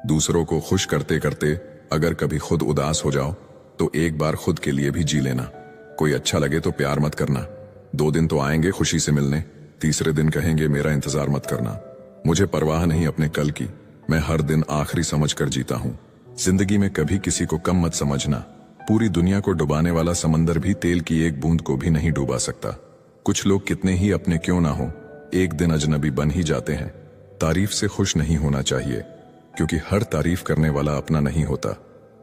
दूसरों को खुश करते करते अगर कभी खुद उदास हो जाओ तो एक बार खुद के लिए भी जी लेना। कोई अच्छा लगे तो प्यार मत करना। 2 दिन तो आएंगे खुशी से मिलने, तीसरे दिन कहेंगे मेरा इंतजार मत करना। मुझे परवाह नहीं अपने कल की, मैं हर दिन आखिरी समझकर जीता हूँ। जिंदगी में कभी किसी को कम मत समझना। पूरी दुनिया को डुबाने वाला समंदर भी तेल की एक बूंद को भी नहीं डुबा सकता। कुछ लोग कितने ही अपने क्यों ना हो, एक दिन अजनबी बन ही जाते हैं। तारीफ से खुश नहीं होना चाहिए, क्योंकि हर तारीफ करने वाला अपना नहीं होता।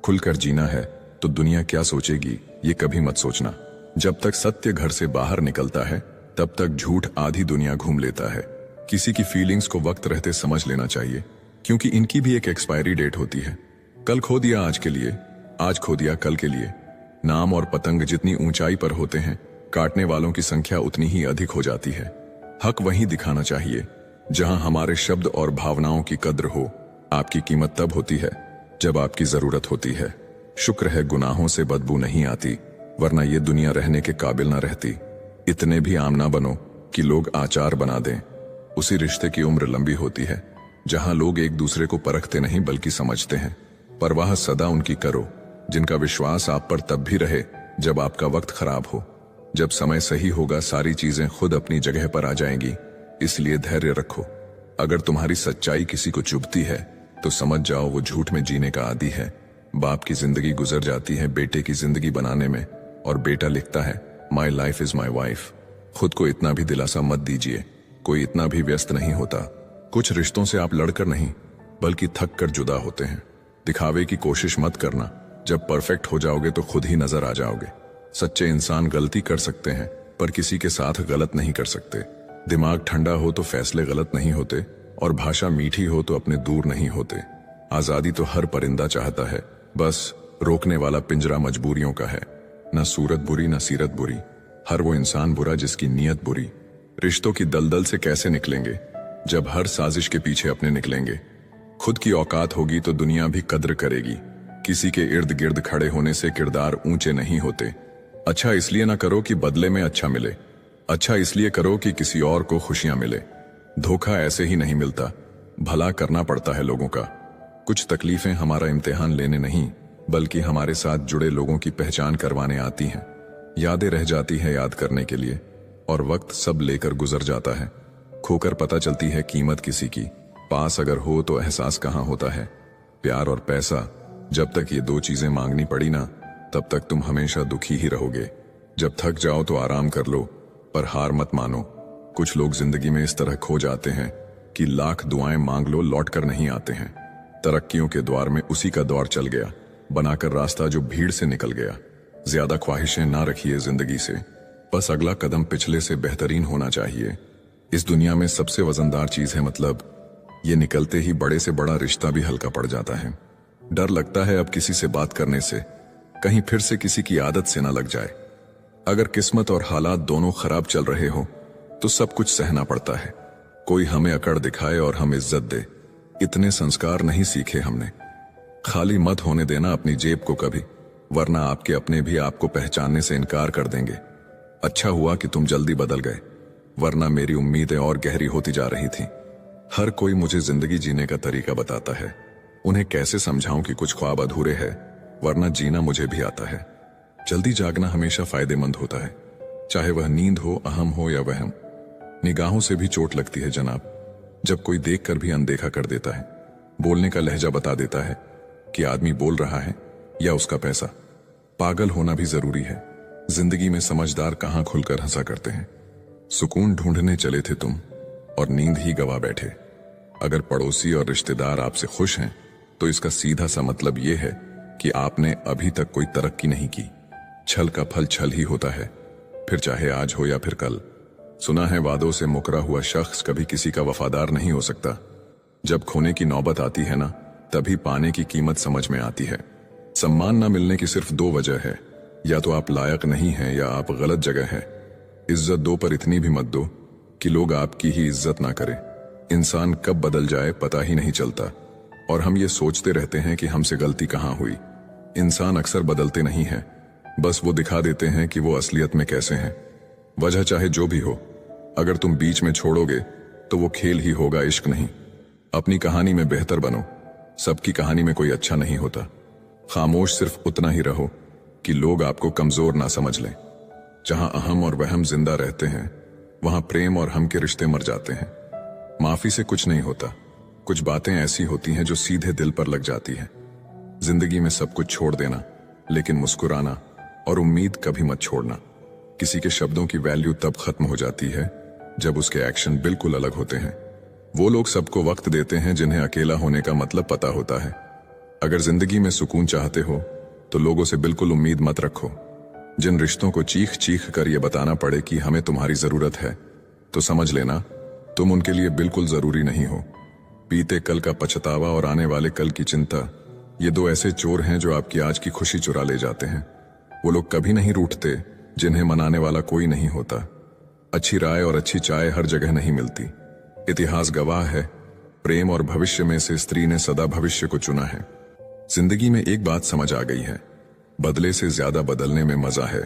खुलकर जीना है तो दुनिया क्या सोचेगी ये कभी मत सोचना। जब तक सत्य घर से बाहर निकलता है तब तक झूठ आधी दुनिया घूम लेता है। किसी की फीलिंग्स को वक्त रहते समझ लेना चाहिए, क्योंकि इनकी भी एक एक्सपायरी डेट होती है। कल खो दिया आज के लिए, आज खो दिया कल के लिए। नाम और पतंग जितनी ऊंचाई पर होते हैं, काटने वालों की संख्या उतनी ही अधिक हो जाती है। हक वहीं दिखाना चाहिए जहां हमारे शब्द और भावनाओं की कद्र हो। आपकी कीमत तब होती है जब आपकी जरूरत होती है। शुक्र है गुनाहों से बदबू नहीं आती, वरना ये दुनिया रहने के काबिल न रहती। इतने भी आम ना बनो कि लोग आचार बना दें। उसी रिश्ते की उम्र लंबी होती है जहां लोग एक दूसरे को परखते नहीं बल्कि समझते हैं। परवाह सदा उनकी करो जिनका विश्वास आप पर तब भी रहे जब आपका वक्त खराब हो। जब समय सही होगा सारी चीजें खुद अपनी जगह पर आ जाएंगी, इसलिए धैर्य रखो। अगर तुम्हारी सच्चाई किसी को चुभती है तो समझ जाओ वो झूठ में जीने का आदी है। बाप की जिंदगी गुजर जाती है बेटे की जिंदगी बनाने में, और बेटा लिखता है my life is my wife. खुद को इतना भी दिलासा मत दीजिए, कोई इतना भी व्यस्त नहीं होता। कुछ रिश्तों से आप लड़कर नहीं बल्कि थक कर जुदा होते हैं। दिखावे की कोशिश मत करना, जब परफेक्ट हो जाओगे तो खुद ही नजर आ जाओगे। सच्चे इंसान गलती कर सकते हैं पर किसी के साथ गलत नहीं कर सकते। दिमाग ठंडा हो तो फैसले गलत नहीं होते, और भाषा मीठी हो तो अपने दूर नहीं होते। आजादी तो हर परिंदा चाहता है, बस रोकने वाला पिंजरा मजबूरियों का है। न सूरत बुरी न सीरत बुरी, हर वो इंसान बुरा जिसकी नीयत बुरी। रिश्तों की दलदल से कैसे निकलेंगे जब हर साजिश के पीछे अपने निकलेंगे। खुद की औकात होगी तो दुनिया भी कद्र करेगी। किसी के इर्द गिर्द खड़े होने से किरदार ऊंचे नहीं होते। अच्छा इसलिए ना करो कि बदले में अच्छा मिले, अच्छा इसलिए करो कि किसी और को खुशियां मिले। धोखा ऐसे ही नहीं मिलता, भला करना पड़ता है लोगों का। कुछ तकलीफें हमारा इम्तिहान लेने नहीं बल्कि हमारे साथ जुड़े लोगों की पहचान करवाने आती हैं। यादें रह जाती हैं याद करने के लिए, और वक्त सब लेकर गुजर जाता है। खोकर पता चलती है कीमत किसी की, पास अगर हो तो एहसास कहाँ होता है। प्यार और पैसा, जब तक ये 2 चीजें मांगनी पड़ी ना तब तक तुम हमेशा दुखी ही रहोगे। जब थक जाओ तो आराम कर लो, पर हार मत मानो। कुछ लोग जिंदगी में इस तरह खो जाते हैं कि लाख दुआएं मांग लो लौट कर नहीं आते हैं। तरक्कियों के द्वार में उसी का दौर चल गया, बनाकर रास्ता जो भीड़ से निकल गया। ज्यादा ख्वाहिशें ना रखिए जिंदगी से, बस अगला कदम पिछले से बेहतरीन होना चाहिए। इस दुनिया में सबसे वजनदार चीज है मतलब, ये निकलते ही बड़े से बड़ा रिश्ता भी हल्का पड़ जाता है। डर लगता है अब किसी से बात करने से, कहीं फिर से किसी की आदत से ना लग जाए। अगर किस्मत और हालात दोनों खराब चल रहे हो तो सब कुछ सहना पड़ता है। कोई हमें अकड़ दिखाए और हम इज्जत दे, इतने संस्कार नहीं सीखे हमने। खाली मत होने देना अपनी जेब को कभी, वरना आपके अपने भी आपको पहचानने से इनकार कर देंगे। अच्छा हुआ कि तुम जल्दी बदल गए, वरना मेरी उम्मीदें और गहरी होती जा रही थी। हर कोई मुझे जिंदगी जीने का तरीका बताता है, उन्हें कैसे समझाऊं कि कुछ ख्वाब अधूरे हैं, वरना जीना मुझे भी आता है। जल्दी जागना हमेशा फायदेमंद होता है, चाहे वह नींद हो, अहम हो या वहम। निगाहों से भी चोट लगती है जनाब, जब कोई देखकर भी अनदेखा कर देता है। बोलने का लहजा बता देता है कि आदमी बोल रहा है या उसका पैसा। पागल होना भी जरूरी है, जिंदगी में समझदार कहां खुलकर हंसा करते हैं। सुकून ढूंढने चले थे तुम और नींद ही गवा बैठे। अगर पड़ोसी और रिश्तेदार आपसे खुश हैं तो इसका सीधा सा मतलब यह है कि आपने अभी तक कोई तरक्की नहीं की। छल का फल छल ही होता है, फिर चाहे आज हो या फिर कल। सुना है वादों से मुकरा हुआ शख्स कभी किसी का वफादार नहीं हो सकता। जब खोने की नौबत आती है ना, तभी पाने की कीमत समझ में आती है। सम्मान न मिलने की सिर्फ 2 वजह है, या तो आप लायक नहीं हैं या आप गलत जगह हैं। इज्जत दो पर इतनी भी मत दो कि लोग आपकी ही इज्जत ना करें। इंसान कब बदल जाए पता ही नहीं चलता, और हम ये सोचते रहते हैं कि हमसे गलती कहाँ हुई। इंसान अक्सर बदलते नहीं हैं, बस वो दिखा देते हैं कि वो असलियत में कैसे हैं। वजह चाहे जो भी हो, अगर तुम बीच में छोड़ोगे तो वो खेल ही होगा, इश्क नहीं। अपनी कहानी में बेहतर बनो, सबकी कहानी में कोई अच्छा नहीं होता। खामोश सिर्फ उतना ही रहो कि लोग आपको कमजोर ना समझ लें। जहां अहम और वहम जिंदा रहते हैं, वहां प्रेम और हम के रिश्ते मर जाते हैं। माफी से कुछ नहीं होता, कुछ बातें ऐसी होती हैं जो सीधे दिल पर लग जाती हैं। जिंदगी में सब कुछ छोड़ देना, लेकिन मुस्कुराना और उम्मीद कभी मत छोड़ना। किसी के शब्दों की वैल्यू तब खत्म हो जाती है जब उसके एक्शन बिल्कुल अलग होते हैं। वो लोग सबको वक्त देते हैं जिन्हें अकेला होने का मतलब पता होता है। अगर जिंदगी में सुकून चाहते हो तो लोगों से बिल्कुल उम्मीद मत रखो। जिन रिश्तों को चीख चीख कर ये बताना पड़े कि हमें तुम्हारी जरूरत है, तो समझ लेना तुम उनके लिए बिल्कुल जरूरी नहीं हो। बीते कल का पछतावा और आने वाले कल की चिंता, ये दो ऐसे चोर हैं जो आपकी आज की खुशी चुरा ले जाते हैं। वो लोग कभी नहीं रूठते जिन्हें मनाने वाला कोई नहीं होता। अच्छी राय और अच्छी चाय हर जगह नहीं मिलती। इतिहास गवाह है, प्रेम और भविष्य में से स्त्री ने सदा भविष्य को चुना है। जिंदगी में एक बात समझ आ गई है, बदले से ज्यादा बदलने में मजा है।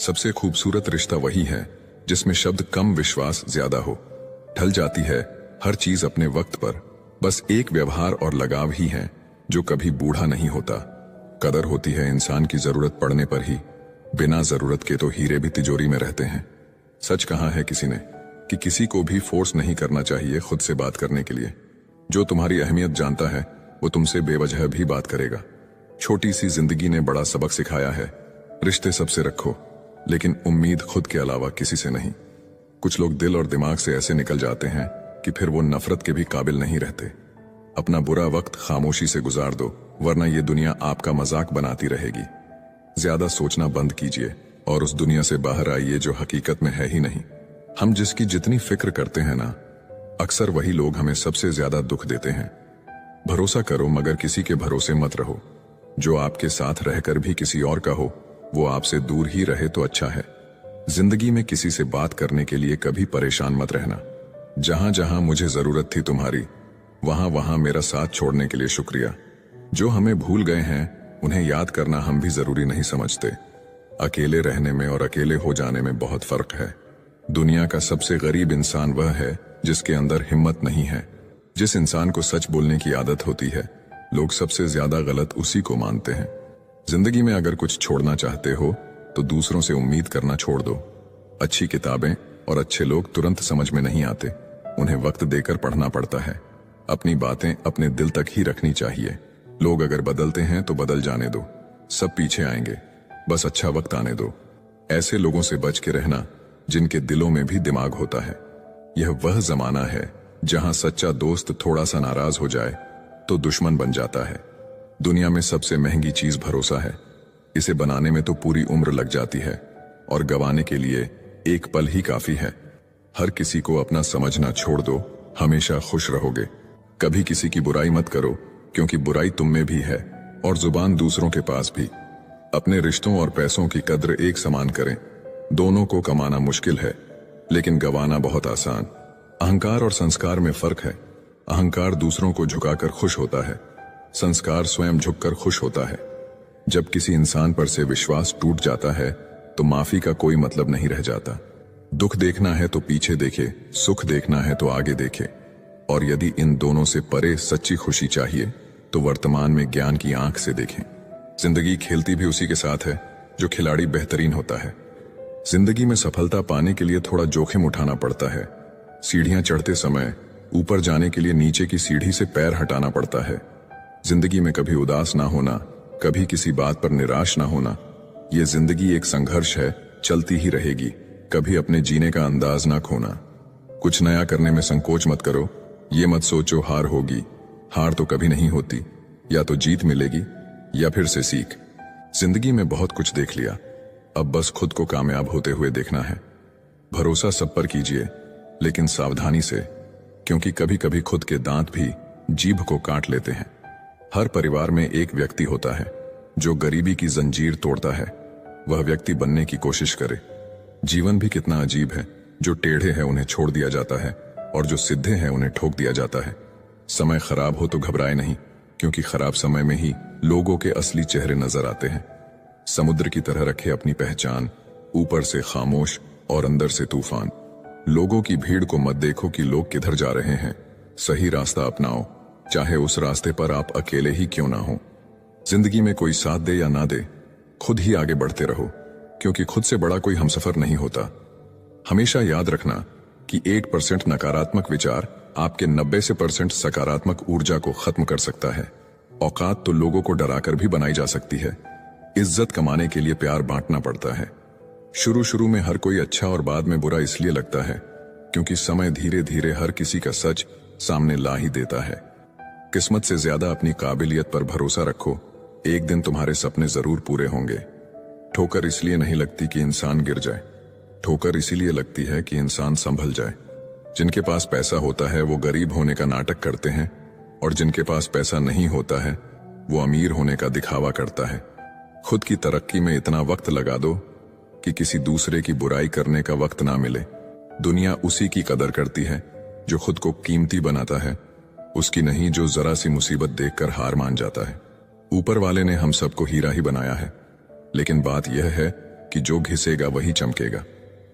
सबसे खूबसूरत रिश्ता वही है जिसमें शब्द कम, विश्वास ज्यादा हो। ढल जाती है हर चीज अपने वक्त पर, बस एक व्यवहार और लगाव ही है जो कभी बूढ़ा नहीं होता। कदर होती है इंसान की जरूरत पड़ने पर ही, बिना जरूरत के तो हीरे भी तिजोरी में रहते हैं। सच कहा है किसी ने कि किसी को भी फोर्स नहीं करना चाहिए खुद से बात करने के लिए। जो तुम्हारी अहमियत जानता है वो तुमसे बेवजह भी बात करेगा। छोटी सी जिंदगी ने बड़ा सबक सिखाया है, रिश्ते सबसे रखो लेकिन उम्मीद खुद के अलावा किसी से नहीं। कुछ लोग दिल और दिमाग से ऐसे निकल जाते हैं कि फिर वो नफरत के भी काबिल नहीं रहते। अपना बुरा वक्त खामोशी से गुजार दो, वरना ये दुनिया आपका मजाक बनाती रहेगी। ज्यादा सोचना बंद कीजिए और उस दुनिया से बाहर आइए जो हकीकत में है ही नहीं। हम जिसकी जितनी फिक्र करते हैं ना, अक्सर वही लोग हमें सबसे ज्यादा दुख देते हैं। भरोसा करो मगर किसी के भरोसे मत रहो। जो आपके साथ रहकर भी किसी और का हो, वो आपसे दूर ही रहे तो अच्छा है। जिंदगी में किसी से बात करने के लिए कभी परेशान मत रहना। जहां जहां मुझे जरूरत थी तुम्हारी, वहां वहां मेरा साथ छोड़ने के लिए शुक्रिया। जो हमें भूल गए हैं उन्हें याद करना हम भी जरूरी नहीं समझते। अकेले रहने में और अकेले हो जाने में बहुत फर्क है। दुनिया का सबसे गरीब इंसान वह है जिसके अंदर हिम्मत नहीं है। जिस इंसान को सच बोलने की आदत होती है, लोग सबसे ज्यादा गलत उसी को मानते हैं। जिंदगी में अगर कुछ छोड़ना चाहते हो तो दूसरों से उम्मीद करना छोड़ दो। अच्छी किताबें और अच्छे लोग तुरंत समझ में नहीं आते, उन्हें वक्त देकर पढ़ना पड़ता है। अपनी बातें अपने दिल तक ही रखनी चाहिए। लोग अगर बदलते हैं तो बदल जाने दो, सब पीछे आएंगे, बस अच्छा वक्त आने दो। ऐसे लोगों से बच के रहना जिनके दिलों में भी दिमाग होता है। यह वह जमाना है जहां सच्चा दोस्त थोड़ा सा नाराज हो जाए तो दुश्मन बन जाता है। दुनिया में सबसे महंगी चीज भरोसा है। इसे बनाने में तो पूरी उम्र लग जाती है और गंवाने के लिए एक पल ही काफी है। हर किसी को अपना समझना छोड़ दो, हमेशा खुश रहोगे। कभी किसी की बुराई मत करो, क्योंकि बुराई तुम में भी है और जुबान दूसरों के पास भी। अपने रिश्तों और पैसों की कद्र एक समान करें। दोनों को कमाना मुश्किल है, लेकिन गंवाना बहुत आसान। अहंकार और संस्कार में फर्क है। अहंकार दूसरों को झुकाकर खुश होता है, संस्कार स्वयं झुककर खुश होता है। जब किसी इंसान पर से विश्वास टूट जाता है तो माफी का कोई मतलब नहीं रह जाता। दुख देखना है तो पीछे देखे, सुख देखना है तो आगे देखे। और यदि इन दोनों से परे सच्ची खुशी चाहिए तो वर्तमान में ज्ञान की आंख से देखें। जिंदगी खेलती भी उसी के साथ है जो खिलाड़ी बेहतरीन होता है। जिंदगी में सफलता पाने के लिए थोड़ा जोखिम उठाना पड़ता है। सीढ़ियां चढ़ते समय ऊपर जाने के लिए नीचे की सीढ़ी से पैर हटाना पड़ता है। जिंदगी में कभी उदास ना होना, कभी किसी बात पर निराश ना होना। ये जिंदगी एक संघर्ष है, चलती ही रहेगी। कभी अपने जीने का अंदाज ना खोना। कुछ नया करने में संकोच मत करो। ये मत सोचो हार होगी, हार तो कभी नहीं होती। या तो जीत मिलेगी या फिर से सीख। जिंदगी में बहुत कुछ देख लिया, अब बस खुद को कामयाब होते हुए देखना है। भरोसा सब पर कीजिए, लेकिन सावधानी से, क्योंकि कभी कभी खुद के दांत भी जीभ को काट लेते हैं। हर परिवार में एक व्यक्ति होता है जो गरीबी की जंजीर तोड़ता है। वह व्यक्ति बनने की कोशिश करे। जीवन भी कितना अजीब है, जो टेढ़े हैं उन्हें छोड़ दिया जाता है और जो सीधे हैं उन्हें ठोक दिया जाता है। समय खराब हो तो घबराए नहीं, क्योंकि खराब समय में ही लोगों के असली चेहरे नजर आते हैं। समुद्र की तरह रखे अपनी पहचान, ऊपर से खामोश और अंदर से तूफान। लोगों की भीड़ को मत देखो कि लोग किधर जा रहे हैं, सही रास्ता अपनाओ। चाहे उस रास्ते पर आप अकेले ही क्यों ना हो। जिंदगी में कोई साथ दे या ना दे, खुद ही आगे बढ़ते रहो, क्योंकि खुद से बड़ा कोई हमसफर नहीं होता। हमेशा याद रखना कि 1% नकारात्मक विचार आपके 90% सकारात्मक ऊर्जा को खत्म कर सकता है। औकात तो लोगों को डराकर भी बनाई जा सकती है। इज्जत कमाने के लिए प्यार बांटना पड़ता है। शुरू शुरू में हर कोई अच्छा और बाद में बुरा इसलिए लगता है क्योंकि समय धीरे धीरे हर किसी का सच सामने ला ही देता है। किस्मत से ज्यादा अपनी काबिलियत पर भरोसा रखो, एक दिन तुम्हारे सपने जरूर पूरे होंगे। ठोकर इसलिए नहीं लगती कि इंसान गिर जाए, ठोकर इसीलिए लगती है कि इंसान संभल जाए। जिनके पास पैसा होता है वो गरीब होने का नाटक करते हैं, और जिनके पास पैसा नहीं होता है वो अमीर होने का दिखावा करता है। खुद की तरक्की में इतना वक्त लगा दो कि किसी दूसरे की बुराई करने का वक्त ना मिले। दुनिया उसी की कदर करती है जो खुद को कीमती बनाता है, उसकी नहीं जो जरा सी मुसीबत देखकर हार मान जाता है। ऊपर वाले ने हम सबको हीरा ही बनाया है, लेकिन बात यह है कि जो घिसेगा वही चमकेगा।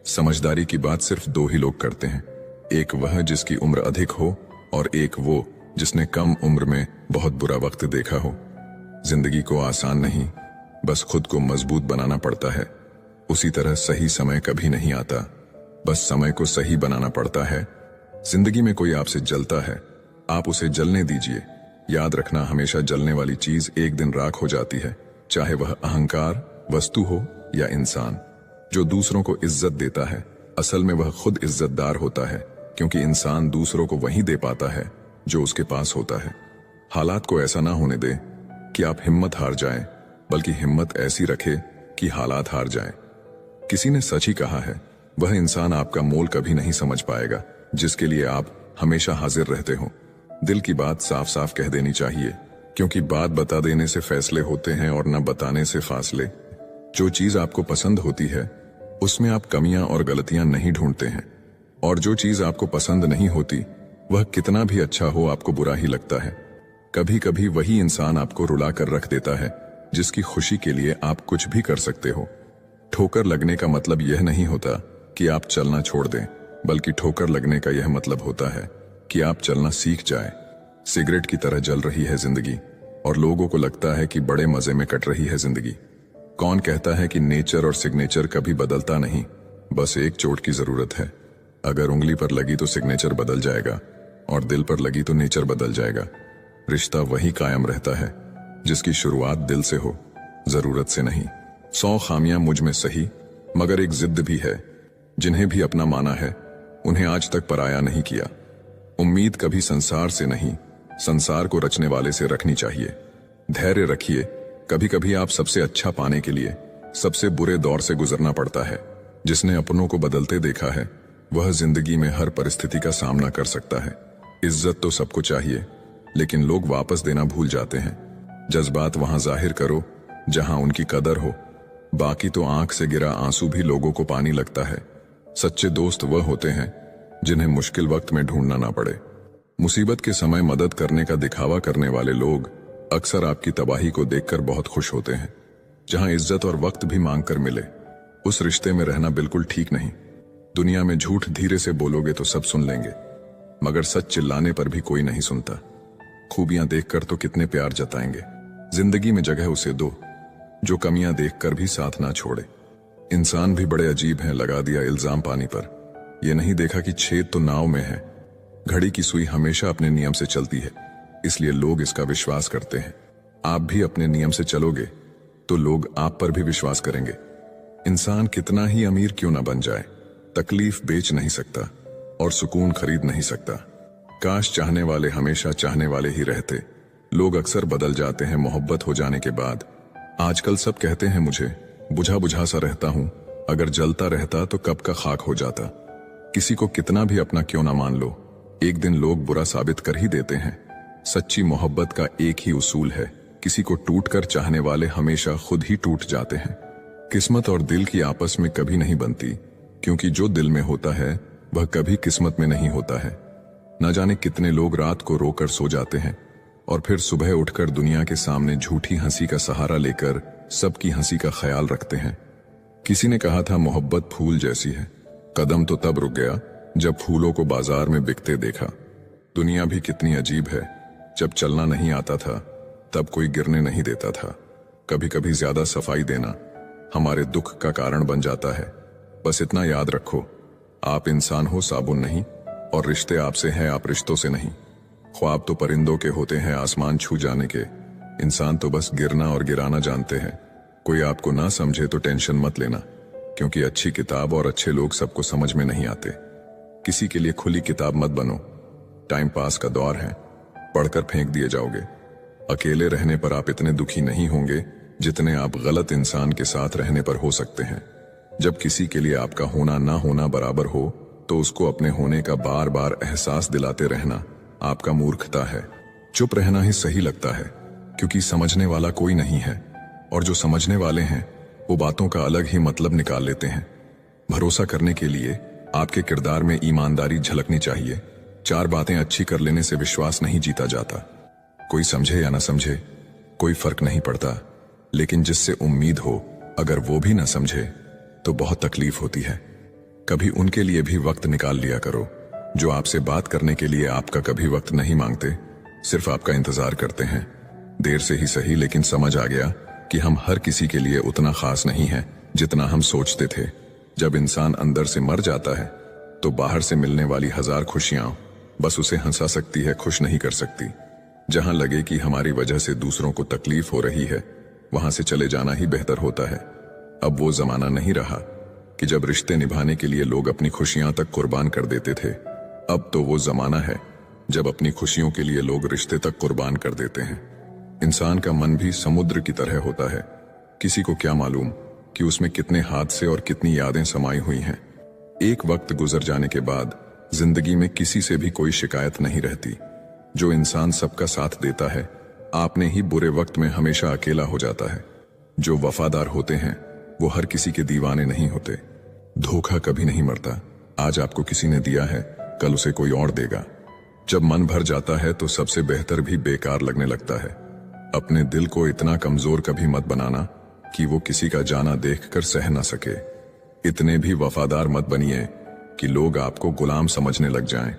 समझदारी की बात सिर्फ दो ही लोग करते हैं, एक वह जिसकी उम्र अधिक हो और एक वो जिसने कम उम्र में बहुत बुरा वक्त देखा हो। जिंदगी को आसान नहीं, बस खुद को मजबूत बनाना पड़ता है। उसी तरह सही समय कभी नहीं आता, बस समय को सही बनाना पड़ता है। जिंदगी में कोई आपसे जलता है, आप उसे जलने दीजिए। याद रखना, हमेशा जलने वाली चीज एक दिन राख हो जाती है, चाहे वह अहंकार, वस्तु हो या इंसान। जो दूसरों को इज्जत देता है असल में वह खुद इज्जतदार होता है, क्योंकि इंसान दूसरों को वही दे पाता है जो उसके पास होता है। हालात को ऐसा ना होने दे कि आप हिम्मत हार जाएं, बल्कि हिम्मत ऐसी रखे कि हालात हार जाएं। किसी ने सच ही कहा है, वह इंसान आपका मोल कभी नहीं समझ पाएगा जिसके लिए आप हमेशा हाजिर रहते हो। दिल की बात साफ साफ कह देनी चाहिए, क्योंकि बात बता देने से फैसले होते हैं और न बताने से फासले। जो चीज आपको पसंद होती है उसमें आप कमियां और गलतियां नहीं ढूंढते हैं, और जो चीज आपको पसंद नहीं होती वह कितना भी अच्छा हो आपको बुरा ही लगता है। कभी कभी वही इंसान आपको रुला कर रख देता है जिसकी खुशी के लिए आप कुछ भी कर सकते हो। ठोकर लगने का मतलब यह नहीं होता कि आप चलना छोड़ दें, बल्कि ठोकर लगने का यह मतलब होता है कि आप चलना सीख जाएं। सिगरेट की तरह जल रही है जिंदगी, और लोगों को लगता है कि बड़े मजे में कट रही है जिंदगी। कौन कहता है कि नेचर और सिग्नेचर कभी बदलता नहीं, बस एक चोट की जरूरत है। अगर उंगली पर लगी तो सिग्नेचर बदल जाएगा, और दिल पर लगी तो नेचर बदल जाएगा। रिश्ता वही कायम रहता है जिसकी शुरुआत दिल से हो, जरूरत से नहीं। 100 खामियां मुझ में सही, मगर एक जिद भी है। जिन्हें भी अपना माना है उन्हें आज तक पराया नहीं किया। उम्मीद कभी संसार से नहीं, संसार को रचने वाले से रखनी चाहिए। धैर्य रखिए, कभी कभी आप सबसे अच्छा पाने के लिए सबसे बुरे दौर से गुजरना पड़ता है। जिसने अपनों को बदलते देखा है वह जिंदगी में हर परिस्थिति का सामना कर सकता है। इज्जत तो सबको चाहिए, लेकिन लोग वापस देना भूल जाते हैं। जज्बात वहां जाहिर करो जहां उनकी कदर हो, बाकी तो आंख से गिरा आंसू भी लोगों को पानी लगता है। सच्चे दोस्त वह होते हैं जिन्हें मुश्किल वक्त में ढूंढना ना पड़े। मुसीबत के समय मदद करने का दिखावा करने वाले लोग अक्सर आपकी तबाही को देखकर बहुत खुश होते हैं। जहां इज्जत और वक्त भी मांग कर मिले, उस रिश्ते में रहना बिल्कुल ठीक नहीं। दुनिया में झूठ धीरे से बोलोगे तो सब सुन लेंगे, मगर सच चिल्लाने पर भी कोई नहीं सुनता। खूबियां देखकर तो कितने प्यार जताएंगे। जिंदगी में जगह उसे दो जो कमियां देखकर भी साथ ना छोड़े। इंसान भी बड़े अजीब हैं, लगा दिया इल्जाम पानी पर, यह नहीं देखा कि छेद तो नाव में है। घड़ी की सुई हमेशा अपने नियम से चलती है, इसलिए लोग इसका विश्वास करते हैं। आप भी अपने नियम से चलोगे तो लोग आप पर भी विश्वास करेंगे। इंसान कितना ही अमीर क्यों ना बन जाए, तकलीफ बेच नहीं सकता और सुकून खरीद नहीं सकता। काश चाहने वाले हमेशा चाहने वाले ही रहते। लोग अक्सर बदल जाते हैं मोहब्बत हो जाने के बाद। आजकल सब कहते हैं मुझे बुझा बुझा सा रहता हूं, अगर जलता रहता तो कब का खाक हो जाता। किसी को कितना भी अपना क्यों ना मान लो, एक दिन लोग बुरा साबित कर ही देते हैं। सच्ची मोहब्बत का एक ही उसूल है, किसी को टूट कर चाहने वाले हमेशा खुद ही टूट जाते हैं। किस्मत और दिल की आपस में कभी नहीं बनती, क्योंकि जो दिल में होता है वह कभी किस्मत में नहीं होता है। न जाने कितने लोग रात को रोकर सो जाते हैं और फिर सुबह उठकर दुनिया के सामने झूठी हंसी का सहारा लेकर सबकी हंसी का ख्याल रखते हैं। किसी ने कहा था मोहब्बत फूल जैसी है, कदम तो तब रुक गया जब फूलों को बाजार में बिकते देखा। दुनिया भी कितनी अजीब है, जब चलना नहीं आता था तब कोई गिरने नहीं देता था। कभी कभी ज्यादा सफाई देना हमारे दुख का कारण बन जाता है। बस इतना याद रखो, आप इंसान हो, साबुन नहीं, और रिश्ते आपसे हैं, आप रिश्तों से नहीं। ख्वाब तो परिंदों के होते हैं, आसमान छू जाने के। इंसान तो बस गिरना और गिराना जानते हैं। कोई आपको ना समझे तो टेंशन मत लेना, क्योंकि अच्छी किताब और अच्छे लोग सबको समझ में नहीं आते। किसी के लिए खुली किताब मत बनो। टाइम पास का दौर है, पढ़कर फेंक दिए जाओगे। अकेले रहने पर आप इतने दुखी नहीं होंगे जितने आप गलत इंसान के साथ रहने पर हो सकते हैं। जब किसी के लिए आपका होना ना होना बराबर हो तो उसको अपने होने का बार बार एहसास दिलाते रहना आपका मूर्खता है। चुप रहना ही सही लगता है, क्योंकि समझने वाला कोई नहीं है, और जो समझने वाले हैं वो बातों का अलग ही मतलब निकाल लेते हैं। भरोसा करने के लिए आपके किरदार में ईमानदारी झलकनी चाहिए। 4 बातें अच्छी कर लेने से विश्वास नहीं जीता जाता। कोई समझे या ना समझे कोई फर्क नहीं पड़ता, लेकिन जिससे उम्मीद हो अगर वो भी ना समझे तो बहुत तकलीफ होती है। कभी उनके लिए भी वक्त निकाल लिया करो जो आपसे बात करने के लिए आपका कभी वक्त नहीं मांगते, सिर्फ आपका इंतजार करते हैं। देर से ही सही, लेकिन समझ आ गया कि हम हर किसी के लिए उतना खास नहीं है जितना हम सोचते थे। जब इंसान अंदर से मर जाता है तो बाहर से मिलने वाली 1000 खुशियां बस उसे हंसा सकती है, खुश नहीं कर सकती। जहां लगे कि हमारी वजह से दूसरों को तकलीफ हो रही है, वहां से चले जाना ही बेहतर होता है। अब वो जमाना नहीं रहा कि जब रिश्ते निभाने के लिए लोग अपनी खुशियां तक कुर्बान कर देते थे। अब तो वो जमाना है जब अपनी खुशियों के लिए लोग रिश्ते तक कुर्बान कर देते हैं। इंसान का मन भी समुद्र की तरह होता है। किसी को क्या मालूम कि उसमें कितने हादसे और कितनी यादें समाई हुई हैं। एक वक्त गुजर जाने के बाद जिंदगी में किसी से भी कोई शिकायत नहीं रहती। जो इंसान सबका साथ देता है आपने ही बुरे वक्त में हमेशा अकेला हो जाता है। जो वफादार होते हैं वो हर किसी के दीवाने नहीं होते। धोखा कभी नहीं मरता। आज आपको किसी ने दिया है, कल उसे कोई और देगा। जब मन भर जाता है तो सबसे बेहतर भी बेकार लगने लगता है। अपने दिल को इतना कमजोर कभी मत बनाना कि वो किसी का जाना देखकर सह ना सके। इतने भी वफादार मत बनिए कि लोग आपको गुलाम समझने लग जाएं।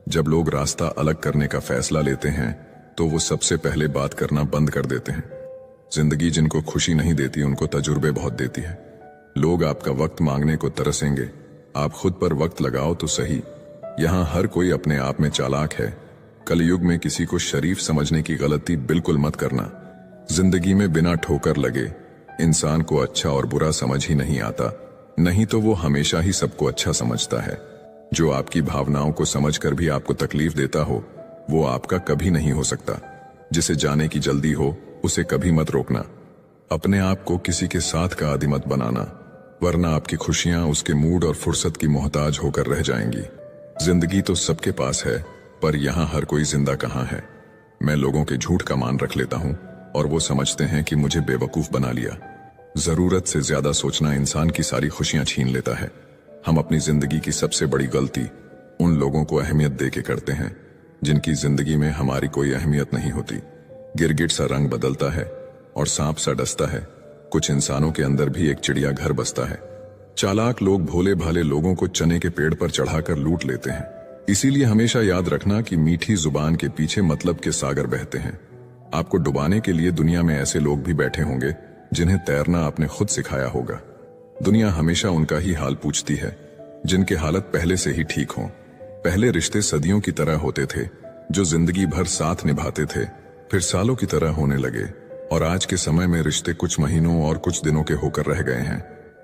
जब लोग रास्ता अलग करने का फैसला लेते हैं तो वो सबसे पहले बात करना बंद कर देते हैं। जिंदगी जिनको खुशी नहीं देती उनको तजुर्बे बहुत देती है। लोग आपका वक्त मांगने को तरसेंगे, आप खुद पर वक्त लगाओ तो सही। यहाँ हर कोई अपने आप में चालाक है। कलयुग में किसी को शरीफ समझने की गलती बिल्कुल मत करना। जिंदगी में बिना ठोकर लगे इंसान को अच्छा और बुरा समझ ही नहीं आता, नहीं तो वो हमेशा ही सबको अच्छा समझता है। जो आपकी भावनाओं को समझकर भी आपको तकलीफ देता हो वो आपका कभी नहीं हो सकता। जिसे जाने की जल्दी हो उसे कभी मत रोकना। अपने आप को किसी के साथ का आदी मत बनाना, वरना आपकी खुशियां उसके मूड और फुर्सत की मोहताज होकर रह जाएंगी। जिंदगी तो सबके पास है, पर यहाँ हर कोई जिंदा कहाँ है। मैं लोगों के झूठ का मान रख लेता हूँ और वो समझते हैं कि मुझे बेवकूफ बना लिया। जरूरत से ज्यादा सोचना इंसान की सारी खुशियां छीन लेता है। हम अपनी जिंदगी की सबसे बड़ी गलती उन लोगों को अहमियत देके करते हैं जिनकी जिंदगी में हमारी कोई अहमियत नहीं होती। गिरगिट सा रंग बदलता है और सांप सा डसता है। कुछ इंसानों के अंदर भी एक चिड़िया घर बसता है। चालाक लोग भोले भाले लोगों को चने के पेड़ पर चढ़ाकर लूट लेते हैं। इसीलिए हमेशा याद रखना कि मीठी जुबान के पीछे मतलब के सागर बहते हैं। आपको डुबाने के लिए दुनिया में ऐसे लोग भी बैठे होंगे जिन्हें तैरना आपने खुद सिखाया होगा। दुनिया हमेशा उनका ही हाल पूछती है जिनके हालत पहले से ही ठीक हो। पहले रिश्ते सदियों की तरह होते थे, जो जिंदगी भर साथ निभाते थे, फिर सालों की तरह होने लगे। और आज के समय में रिश्ते कुछ महीनों और कुछ दिनों के होकर रह गए हैं।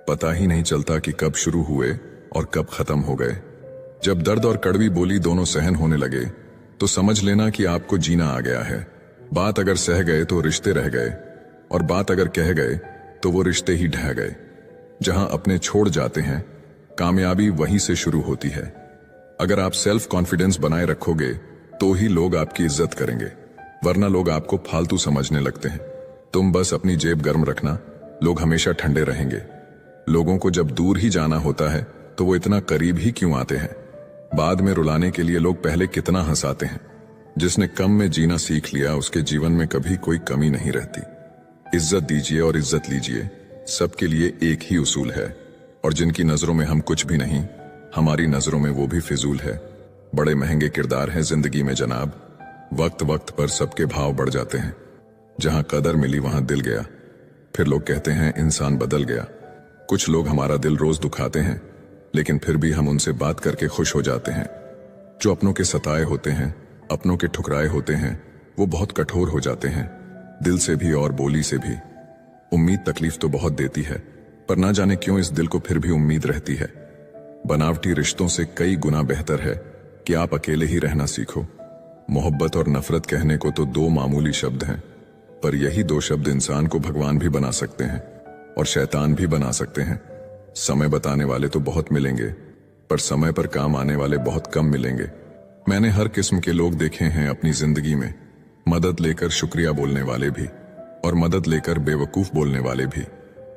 पता ही नहीं चलता कि कब शुरू हुए और कब खत्म हो गए। जब दर्द और कड़वी बोली दोनों सहन होने लगे तो समझ लेना कि आपको जीना आ गया है। बात अगर सह गए तो रिश्ते रह गए, और बात अगर कह गए तो वो रिश्ते ही ढह गए। जहां अपने छोड़ जाते हैं कामयाबी वहीं से शुरू होती है। अगर आप सेल्फ कॉन्फिडेंस बनाए रखोगे तो ही लोग आपकी इज्जत करेंगे, वरना लोग आपको फालतू समझने लगते हैं। तुम बस अपनी जेब गर्म रखना, लोग हमेशा ठंडे रहेंगे। लोगों को जब दूर ही जाना होता है तो वो इतना करीब ही क्यों आते हैं। बाद में रुलाने के लिए लोग पहले कितना हंसाते हैं। जिसने कम में जीना सीख लिया उसके जीवन में कभी कोई कमी नहीं रहती। इज्जत दीजिए और इज्जत लीजिए, सबके लिए एक ही उसूल है। और जिनकी नजरों में हम कुछ भी नहीं, हमारी नजरों में वो भी फिजूल है। बड़े महंगे किरदार हैं जिंदगी में जनाब, वक्त वक्त पर सबके भाव बढ़ जाते हैं। जहां कदर मिली वहां दिल गया। फिर लोग कहते हैं इंसान बदल गया। कुछ लोग हमारा दिल रोज दुखाते हैं, लेकिन फिर भी हम उनसे बात करके खुश हो जाते हैं। जो अपनों के सताए होते हैं, अपनों के ठुकराए होते हैं, वो बहुत कठोर हो जाते हैं, दिल से भी और बोली से भी। उम्मीद तकलीफ तो बहुत देती है, पर ना जाने क्यों इस दिल को फिर भी उम्मीद रहती है। बनावटी रिश्तों से कई गुना बेहतर है कि आप अकेले ही रहना सीखो। मोहब्बत और नफरत कहने को तो दो मामूली शब्द हैं, पर यही दो शब्द इंसान को भगवान भी बना सकते हैं और शैतान भी बना सकते हैं। समय बताने वाले तो बहुत मिलेंगे, पर समय पर काम आने वाले बहुत कम मिलेंगे। मैंने हर किस्म के लोग देखे हैं अपनी जिंदगी में, मदद लेकर शुक्रिया बोलने वाले भी और मदद लेकर बेवकूफ बोलने वाले भी।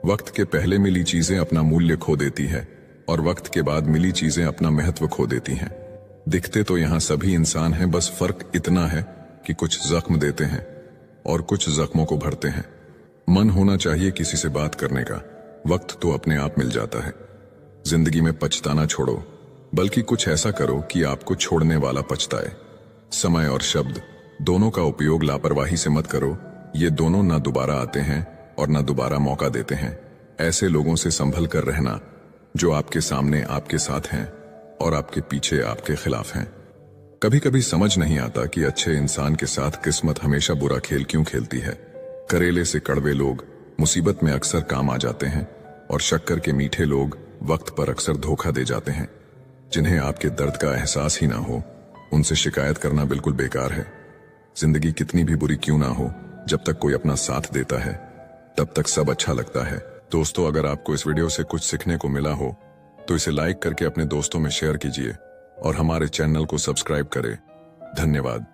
वक्त के पहले मिली चीजें अपना मूल्य खो देती है और वक्त के बाद मिली चीजें अपना महत्व खो देती हैं। दिखते तो यहाँ सभी इंसान हैं, बस फर्क इतना है कि कुछ जख्म देते हैं और कुछ जख्मों को भरते हैं। मन होना चाहिए किसी से बात करने का, वक्त तो अपने आप मिल जाता है। जिंदगी में पछताना छोड़ो, बल्कि कुछ ऐसा करो कि आपको छोड़ने वाला पछताए। समय और शब्द दोनों का उपयोग लापरवाही से मत करो, ये दोनों ना दोबारा आते हैं और ना दोबारा मौका देते हैं। ऐसे लोगों से संभल कर रहना जो आपके सामने आपके साथ हैं और आपके पीछे आपके खिलाफ हैं। कभी कभी समझ नहीं आता कि अच्छे इंसान के साथ किस्मत हमेशा बुरा खेल क्यों खेलती है। करेले से कड़वे लोग मुसीबत में अक्सर काम आ जाते हैं और शक्कर के मीठे लोग वक्त पर अक्सर धोखा दे जाते हैं। जिन्हें आपके दर्द का एहसास ही ना हो, उनसे शिकायत करना बिल्कुल बेकार है। जिंदगी कितनी भी बुरी क्यों ना हो, जब तक कोई अपना साथ देता है तब तक सब अच्छा लगता है। दोस्तों, अगर आपको इस वीडियो से कुछ सीखने को मिला हो तो इसे लाइक करके अपने दोस्तों में शेयर कीजिए और हमारे चैनल को सब्सक्राइब करें। धन्यवाद।